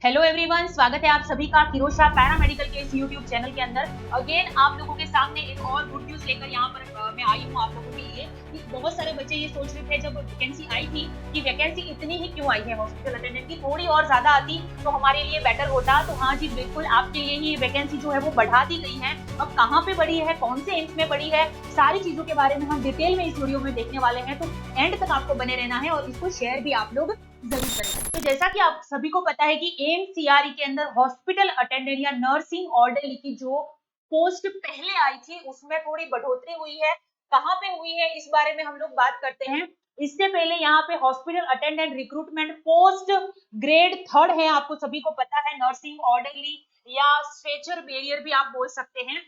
Hello everyone, स्वागत है आप सभी का किरोशा पैरामेडिकल के इस यूट्यूब चैनल के अंदर। अगेन आप लोगों के सामने एक और गुड न्यूज लेकर यहाँ पर मैं आई हूँ आप लोगों के लिए कि बहुत सारे बच्चे ये सोच रहे थे जब वैकेंसी आई थी कि वैकेंसी इतनी ही क्यों आई है हॉस्पिटल अटेंडेंट की, थोड़ी और ज्यादा आती तो हमारे लिए बेटर होता। तो हाँ जी, बिल्कुल आपके लिए ही वैकेंसी जो है वो बढ़ा दी गई है। अब कहाँ पे बढ़ी है, कौन से एम्स में बढ़ी है, सारी चीजों के बारे में हम डिटेल में इस वीडियो में देखने वाले हैं। तो एंड तक आपको बने रहना है और इसको शेयर भी आप लोग जरूर करें। तो जैसा कि आप सभी को पता है कि एम्स सीआरई के अंदर हॉस्पिटल अटेंडेंट या नर्सिंग ऑर्डरली की जो पोस्ट पहले आई थी उसमें थोड़ी बढ़ोतरी हुई है। कहाँ पे हुई है इस बारे में हम लोग बात करते हैं। इससे पहले यहाँ पे hospital attendant recruitment post grade 3 है, आपको सभी को पता है। नर्सिंग ऑर्डरली या स्ट्रेचर बैरियर भी आप बोल सकते हैं।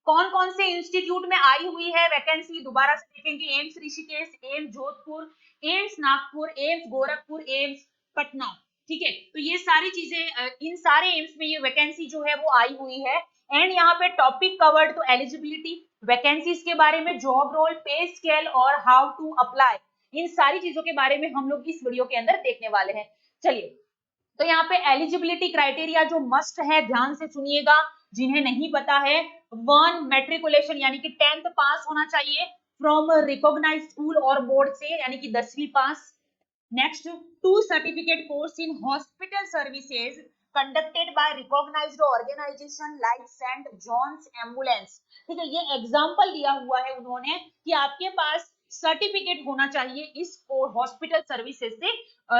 कौन कौन से इंस्टीट्यूट में आई हुई है वैकेंसी, दोबारा से देखेंगे। AIIMS Rishikesh, AIIMS Jodhpur, AIIMS Nagpur, AIIMS Gorakhpur, AIIMS Patna. ठीक है, तो ये सारी चीजें इन सारे एम्स में ये वैकेंसी जो है वो आई हुई है। एंड यहाँ पे टॉपिक कवर्ड, तो एलिजिबिलिटी, वैकेंसीज के बारे में, जॉब रोल, पे स्केल और हाउ टू अप्लाई, इन सारी चीजों के बारे में हम लोग इस वीडियो के अंदर देखने वाले हैं। चलिए, तो यहाँ पे एलिजिबिलिटी क्राइटेरिया जो मस्ट है, ध्यान से सुनिएगा जिन्हें नहीं पता है। 1 मैट्रिकुलेशन यानी कि 10th पास होना चाहिए फ्रॉम रिकॉग्नाइज्ड स्कूल और बोर्ड से, यानी कि 10वीं pass. Next, 2 certificate course in hospital services conducted by recognised organisation like Saint John's ambulance. ठीक है, ये एग्जांपल दिया हुआ है उन्होंने कि आपके पास सर्टिफिकेट होना चाहिए इस हॉस्पिटल सर्विसेज से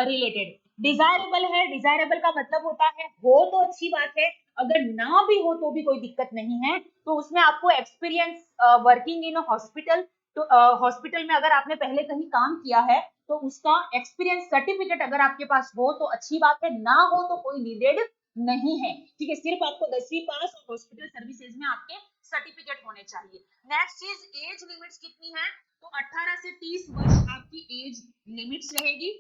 रिलेटेड। डिजायरेबल है, डिजायरेबल का मतलब होता है हो तो अच्छी बात है, अगर ना भी हो तो भी कोई दिक्कत नहीं है। तो उसमें आपको एक्सपीरियंस वर्किंग इन हॉस्पिटल, तो हॉस्पिटल में अगर आपने पहले कहीं काम किया है तो उसका एक्सपीरियंस सर्टिफिकेट अगर आपके पास हो तो अच्छी बात है, ना हो तो कोई नीडेड नहीं है। ठीक है, सिर्फ आपको 10वीं पास और हॉस्पिटल सर्विसेज में आपके सर्टिफिकेट होने चाहिए। नेक्स्ट चीज, एज लिमिट्स कितनी है, तो 18 से 30 वर्ष आपकी एज लिमिट्स रहेगी।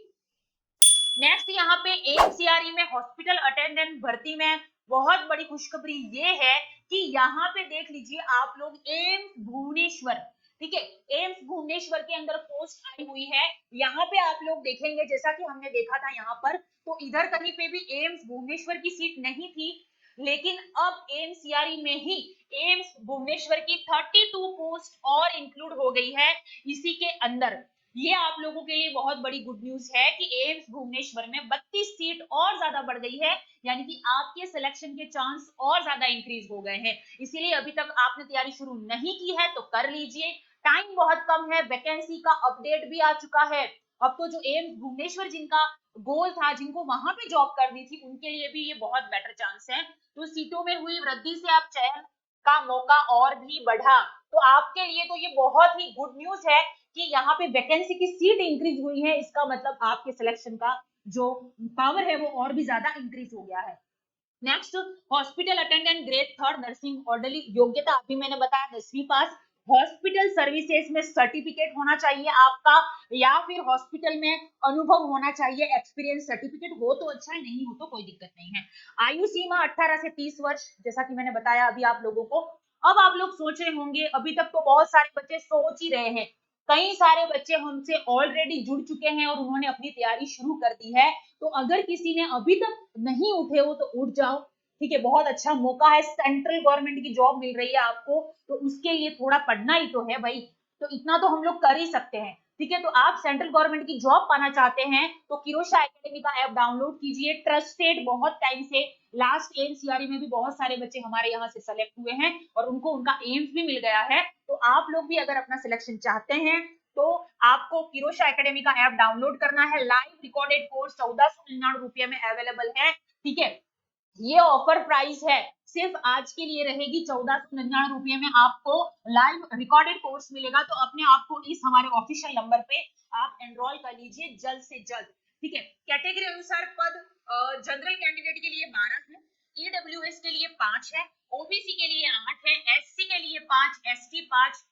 नेक्स्ट, यहाँ पे एमसीआरई में हॉस्पिटल अटेंडेंट भर्ती में बहुत बड़ी खुशखबरी ये है कि यहाँ पे देख लीजिए आप लोग, एम्स भुवनेश्वर, ठीक है, एम्स भुवनेश्वर के अंदर पोस्ट आई हुई है। यहाँ पे आप लोग देखेंगे जैसा कि हमने देखा था यहाँ पर, तो इधर कहीं पे भी एम्स भुवनेश्वर की सीट नहीं थी, लेकिन अब एमसीआरई में ही एम्स भुवनेश्वर की 32 पोस्ट और इंक्लूड हो गई है इसी के अंदर। ये आप लोगों के लिए बहुत बड़ी गुड न्यूज है कि एम्स भुवनेश्वर में 32 सीट और ज्यादा बढ़ गई है, यानी कि आपके सिलेक्शन के चांस और ज्यादा इंक्रीज हो गए हैं। इसीलिए अभी तक आपने तैयारी शुरू नहीं की है तो कर लीजिए, टाइम बहुत कम है, वैकेंसी का अपडेट भी आ चुका है। अब तो जो एम्स भुवनेश्वर जिनका गोल था, जिनको वहां पे जॉब करनी थी, उनके लिए भी ये बहुत बेटर चांस है। तो सीटों में हुई वृद्धि से आप चयन का मौका और भी बढ़ा, तो आपके लिए तो ये बहुत ही गुड न्यूज है कि यहाँ पे वैकेंसी की सीट इंक्रीज हुई है। इसका मतलब आपके सिलेक्शन का जो पावर है वो और भी ज्यादा इंक्रीज हो गया है। Next, hospital attendant grade 3 nursing orderly, योग्यता अभी मैंने बताया 10वीं पास। हॉस्पिटल सर्विसेज में सर्टिफिकेट होना चाहिए आपका, या फिर हॉस्पिटल में अनुभव होना चाहिए, एक्सपीरियंस सर्टिफिकेट हो तो अच्छा है, नहीं हो तो कोई दिक्कत नहीं है। आयु सीमा 18 से 30 वर्ष, जैसा कि मैंने बताया अभी आप लोगों को। अब आप लोग सोच रहे होंगे, अभी तक तो बहुत सारे बच्चे सोच ही रहे हैं, कई सारे बच्चे हमसे ऑलरेडी जुड़ चुके हैं और उन्होंने अपनी तैयारी शुरू कर दी है। तो अगर किसी ने अभी तक नहीं उठे हो तो उठ जाओ, ठीक है, बहुत अच्छा मौका है, सेंट्रल गवर्नमेंट की जॉब मिल रही है आपको, तो उसके लिए थोड़ा पढ़ना ही तो है भाई, तो इतना तो हम लोग कर ही सकते हैं। ठीक है, तो आप सेंट्रल गवर्नमेंट की जॉब पाना चाहते हैं तो किरोशा एकेडमी का ऐप डाउनलोड कीजिए, ट्रस्टेड, बहुत टाइम से लास्ट एमसीआरई में भी बहुत सारे बच्चे हमारे यहाँ से सेलेक्ट हुए हैं और उनको उनका एम्स भी मिल गया है। तो आप लोग भी अगर अपना सिलेक्शन चाहते हैं तो आपको किरोशा एकेडमी का ऐप डाउनलोड करना है। लाइव रिकॉर्डेड कोर्स 1499 रुपये में अवेलेबल है। ठीक है, ये ऑफर प्राइस है, सिर्फ आज के लिए रहेगी। 1499 रुपये में आपको लाइव रिकॉर्डेड कोर्स मिलेगा। तो अपने आप को इस हमारे ऑफिशियल नंबर पे आप एनरोल कर लीजिए जल्द से जल्द। ठीक है, कैटेगरी अनुसार पद, जनरल कैंडिडेट के लिए 12 है, ईडब्ल्यूएस के लिए 5 है, ओबीसी के लिए 8 है, एससी के लिए 5, एसटी 5,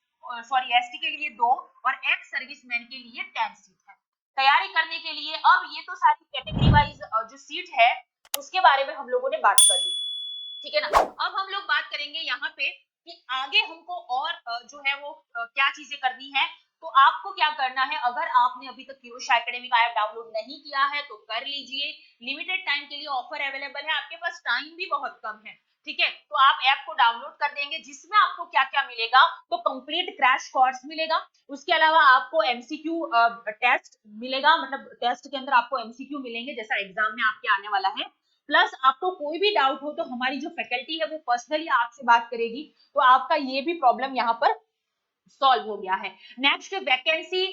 एसटी के लिए 2 और एक्स सर्विसमैन के लिए 10 सीट है। तैयारी करने के लिए अब ये तो सारी कैटेगरी वाइज जो सीट है उसके बारे में हम लोगों ने बात कर ली, ठीक है ना। अब हम लोग बात करेंगे यहाँ पे कि आगे हमको और जो है वो क्या चीजें करनी है। तो आपको क्या करना है, अगर आपने अभी तक किरोशा एकेडमी का ऐप डाउनलोड नहीं किया है तो कर लीजिए, लिमिटेड टाइम के लिए ऑफर अवेलेबल है, आपके पास टाइम भी बहुत कम है, ठीक है। तो आप ऐप को डाउनलोड कर देंगे, जिसमें आपको क्या क्या मिलेगा, तो कंप्लीट क्रैश कोर्स मिलेगा, उसके अलावा आपको एमसीक्यू टेस्ट मिलेगा, मतलब टेस्ट के अंदर आपको एमसीक्यू मिलेंगे जैसा एग्जाम में आपके आने वाला है, प्लस आपको कोई भी डाउट हो तो हमारी जो फैकल्टी है वो पर्सनली आपसे बात करेगी, तो आपका ये भी प्रॉब्लम यहाँ पर सॉल्व हो गया है। Next vacancy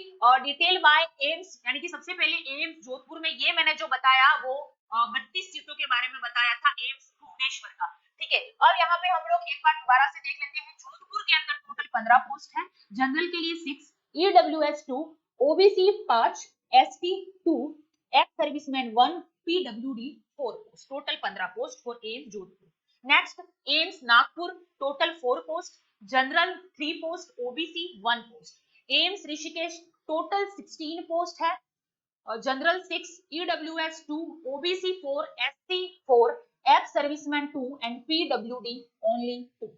detail by AIIMS, यानी कि सबसे पहले एम्स जोधपुर में, ये मैंने जो बताया वो 32 सीटों के बारे में बताया था एम्स भुवनेश्वर का, ठीक है। और यहाँ पे हम लोग एक बार दोबारा से देख लेते हैं, जोधपुर के अंदर टोटल 15 पोस्ट है, जनरल के लिए 6, EWS 2, OBC 5, ST 2, ex serviceman 1, PWD 4 post, total 15 post for AIIMS Jodhpur. Next AIIMS Nagpur, total 4 post, general 3 post, OBC 1 post. AIIMS Rishikesh total 16 post है, general 6, EWS 2, OBC 4, SC 4, ex serviceman 2 and PWD only 2।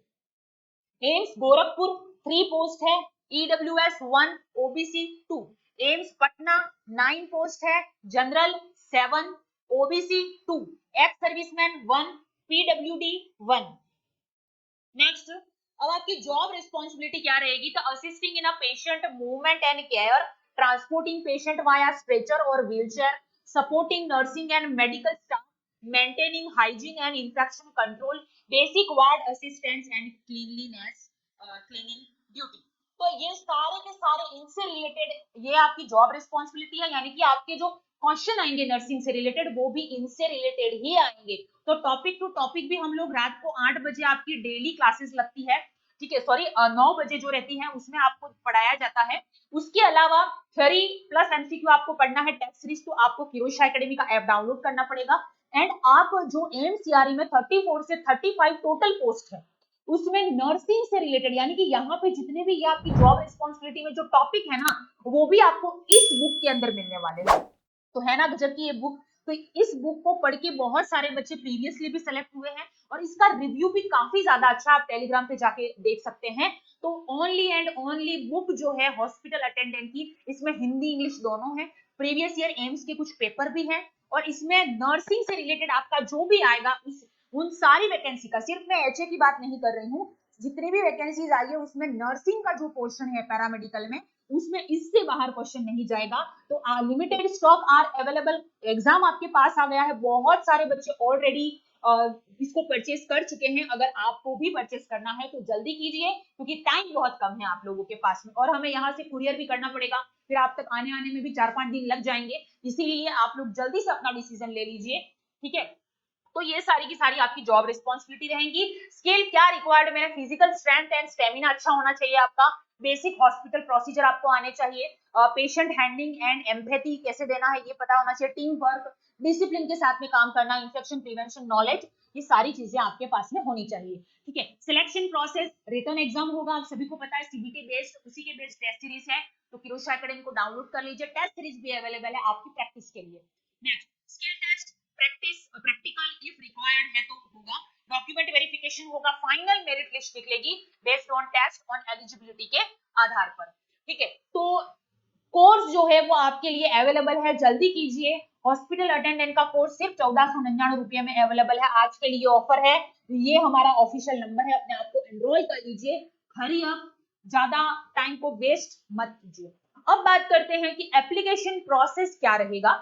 AIIMS Gorakhpur 3 post है, EWS 1, OBC 2। AIIMS Patna 9 post है, general 7, OBC 2, ex serviceman 1, PWD 1। Next, अब आपकी job responsibility क्या रहेगी, तो assisting in a patient movement and care, transporting patient via stretcher और wheelchair, supporting nursing and medical staff, maintaining hygiene and infection control, basic ward assistance and cleanliness cleaning duty. तो ये सारे के सारे इनसे रिलेटेड ये आपकी जॉब रिस्पॉन्सिबिलिटी है, यानी कि आपके जो क्वेश्चन आएंगे नर्सिंग से रिलेटेड वो भी इनसे रिलेटेड ही आएंगे। तो टॉपिक टू टॉपिक भी हम लोग रात को 8 बजे आपकी डेली क्लासेस लगती है, ठीक है, सॉरी 9 बजे जो रहती है उसमें आपको पढ़ाया जाता है। उसके अलावा थ्योरी प्लस एमसीक्यू आपको पढ़ना है, टेस्ट सीरीज तो आपको किरोशा एकेडमी का ऐप डाउनलोड करना पड़ेगा। एंड आप जो एमसीआरई में 34 से 35 टोटल पोस्ट है उसमें नर्सिंग से रिलेटेड, यानी कि यहाँ पे जितने भी ये आपकी जॉब रिस्पॉन्सिबिलिटी में जो टॉपिक है ना वो भी आपको इस बुक के अंदर मिलने वाले हैं। तो है ना गजब की ये बुक। तो इस बुक को पढ़ के बहुत सारे बच्चे प्रीवियसली भी सेलेक्ट हुए हैं और इसका रिव्यू भी काफी ज्यादा अच्छा, आप टेलीग्राम पे जाके देख सकते हैं। तो ओनली एंड ओनली बुक जो है हॉस्पिटल अटेंडेंट की, इसमें हिंदी इंग्लिश दोनों है, प्रीवियस ईयर एम्स के कुछ पेपर भी हैं और इसमें नर्सिंग से रिलेटेड आपका जो भी आएगा उन सारी वैकेंसी का, सिर्फ मैं एचए की बात नहीं कर रही हूँ, जितने भी वैकेंसीज आई है उसमें नर्सिंग का जो पोर्शन है पैरामेडिकल में उसमें इससे बाहर क्वेश्चन नहीं जाएगा। तो limited stock are available, exam आपके पास आ गया है, बहुत सारे बच्चे ऑलरेडी इसको परचेस कर चुके हैं। अगर आपको भी परचेस करना है तो जल्दी कीजिए क्योंकि टाइम बहुत कम है आप लोगों के पास में, और हमें यहाँ से कुरियर भी करना पड़ेगा, फिर आप तक आने आने में भी 4-5 दिन लग जाएंगे, इसीलिए आप लोग जल्दी से अपना डिसीजन ले लीजिए, ठीक है। तो ये सारी की सारी आपकी जॉब रिस्पॉन्सिबिलिटी रहेंगी। स्किल क्या रिक्वायर्ड है, फिजिकल स्ट्रेंथ एंड स्टेमिना अच्छा होना चाहिए आपका, बेसिक हॉस्पिटल प्रोसीजर आपको आने चाहिए, पेशेंट हैंडलिंग एंड एम्पैथी कैसे देना है ये पता होना चाहिए, टीम वर्क, डिसिप्लिन के साथ में काम करना, इंफेक्शन प्रिवेंशन नॉलेज, ये सारी चीजें आपके पास में होनी चाहिए, ठीक है। सिलेक्शन प्रोसेस, रिटन एग्जाम होगा, आप सभी को पता है, सीबीटी बेस्ड, उसी के बेस्ड टेस्ट सीरीज है, तो किरोशा एकेडमी को डाउनलोड कर लीजिए, टेस्ट सीरीज भी अवेलेबल है आपकी प्रैक्टिस के लिए। Next, skill test, practical if required है तो होगा, डॉक्यूमेंट वेरिफिकेशन होगा, फाइनल मेरिट लिस्ट निकलेगी based on test on eligibility के आधार पर, ठीक है। तो कोर्स जो है वो आपके लिए अवेलेबल है, जल्दी कीजिए। हॉस्पिटल अटेंडेंट का कोर्स सिर्फ 1499 रुपये में अवेलेबल है, आज के लिए ऑफर है, ये हमारा ऑफिशियल नंबर है, अपने आप को एनरोल कर लीजिए, हरी अप, ज्यादा टाइम को वेस्ट मत कीजिए। अब बात करते हैं कि एप्लीकेशन प्रोसेस क्या रहेगा।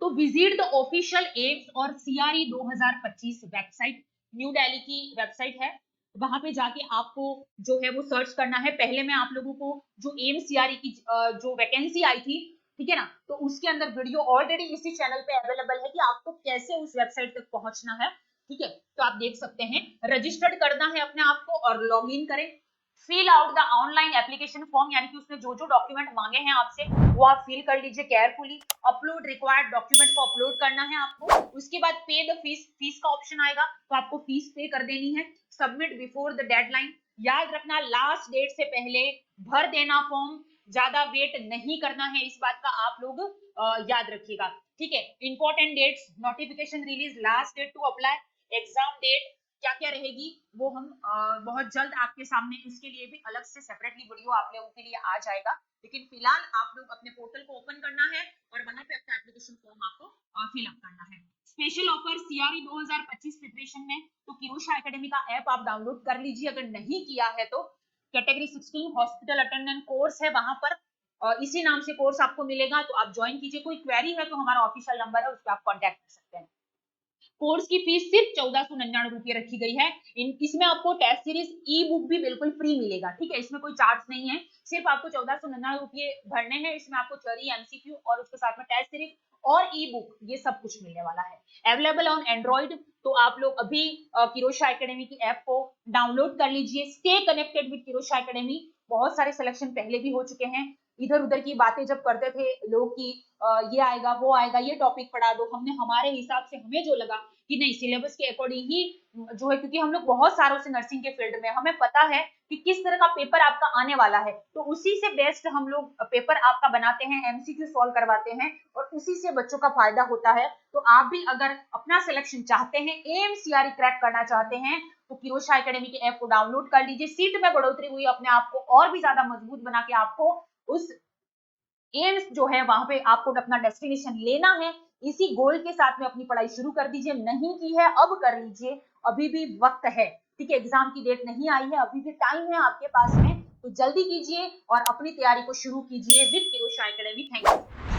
तो विजिट द ऑफिशियल एम्स और सीआरई 2025 वेबसाइट, न्यू दिल्ली की वेबसाइट है, वहां पे जाके आपको जो है वो सर्च करना है। पहले मैं आप लोगों को जो एम्स सीआरई की जो वैकेंसी आई थी, ठीक है ना, तो उसके अंदर वीडियो ऑलरेडी इसी चैनल पे अवेलेबल है कि आपको कैसे उस वेबसाइट तक पहुंचना है, ठीक है। तो आप देख सकते हैं, रजिस्टर्ड करना है अपने आप को और लॉग इन करें, fill out the online application form, यानी कि उसने जो जो डॉक्यूमेंट मांगे हैं आपसे वो आप फिल कर लीजिए केयरफुली, अपलोड रिक्वायर्ड डॉक्यूमेंट को अपलोड करना है आपको, उसके बाद पे द फीस, फीस का ऑप्शन आएगा तो आपको फीस पे कर देनी है, सबमिट बिफोर द डेडलाइन, याद रखना लास्ट डेट से पहले भर देना फॉर्म, ज्यादा वेट नहीं करना है, इस बात का आप लोग याद रखिएगा, ठीक है। Important dates, notification release, last date to apply, exam date, क्या क्या रहेगी वो हम बहुत जल्द आपके सामने, इसके लिए भी अलग से सेपरेटली वीडियो आप लोगों के लिए आ जाएगा। लेकिन फिलहाल आप लोग अपने पोर्टल को ओपन करना है और वहां पे अपना एप्लीकेशन फॉर्म आपको फिलअप करना है। स्पेशल ऑफर सीआरई 2025 प्रिपरेशन में तो किरोशा एकेडमी का ऐप आप डाउनलोड कर लीजिए, अगर नहीं किया है तो। कैटेगरी 16 हॉस्पिटल अटेंडेंट कोर्स है, वहां पर इसी नाम से कोर्स आपको मिलेगा, तो आप ज्वाइन कीजिए। कोई क्वेरी है तो हमारा ऑफिशियल नंबर है, उस पर आप कॉन्टेक्ट कर सकते हैं। कोर्स की फीस सिर्फ 1499 रखी गई है। इसमें आपको टेस्ट सीरीज ई बुक भी बिल्कुल फ्री मिलेगा, ठीक है, इसमें कोई चार्ज नहीं है, सिर्फ आपको 1499 भरने हैं। इसमें आपको थ्योरी, एमसीक्यू और उसके साथ में टेस्ट सीरीज और ई बुक, ये सब कुछ मिलने वाला है। अवेलेबल ऑन एंड्रॉइड, तो आप लोग अभी किरोशा एकेडमी की ऐप को डाउनलोड कर लीजिए। Stay connected with Kirosha academy. बहुत सारे सिलेक्शन पहले भी हो चुके हैं। इधर उधर की बातें जब करते थे लोग कि ये आएगा वो आएगा, ये टॉपिक पढ़ा दो, हमने हमारे हिसाब से हमें जो लगा कि नहीं, सिलेबस के अकॉर्डिंग ही जो है, क्योंकि हम लोग बहुत सालों से नर्सिंग के फील्ड में, हमें पता है कि किस तरह का पेपर आपका आने वाला है, तो उसी से बेस्ट हम लोग पेपर आपका बनाते हैं, एमसीक्यू सॉल्व करवाते हैं और उसी से बच्चों का फायदा होता है। तो आप भी अगर अपना सिलेक्शन चाहते हैं, एएमसीआरई क्रैक करना चाहते हैं, तो किरोशा एकेडमी के ऐप को डाउनलोड कर लीजिए। सीट में बढ़ोतरी हुई, अपने आप को और भी ज्यादा मजबूत बना के आपको उस एम्स जो है वहां पे आपको अपना डेस्टिनेशन लेना है। इसी गोल के साथ में अपनी पढ़ाई शुरू कर दीजिए। नहीं की है अब कर लीजिए, अभी भी वक्त है, ठीक है, एग्जाम की डेट नहीं आई है, अभी भी टाइम है आपके पास में, तो जल्दी कीजिए और अपनी तैयारी को शुरू कीजिए with Kirosha academy. Thank you.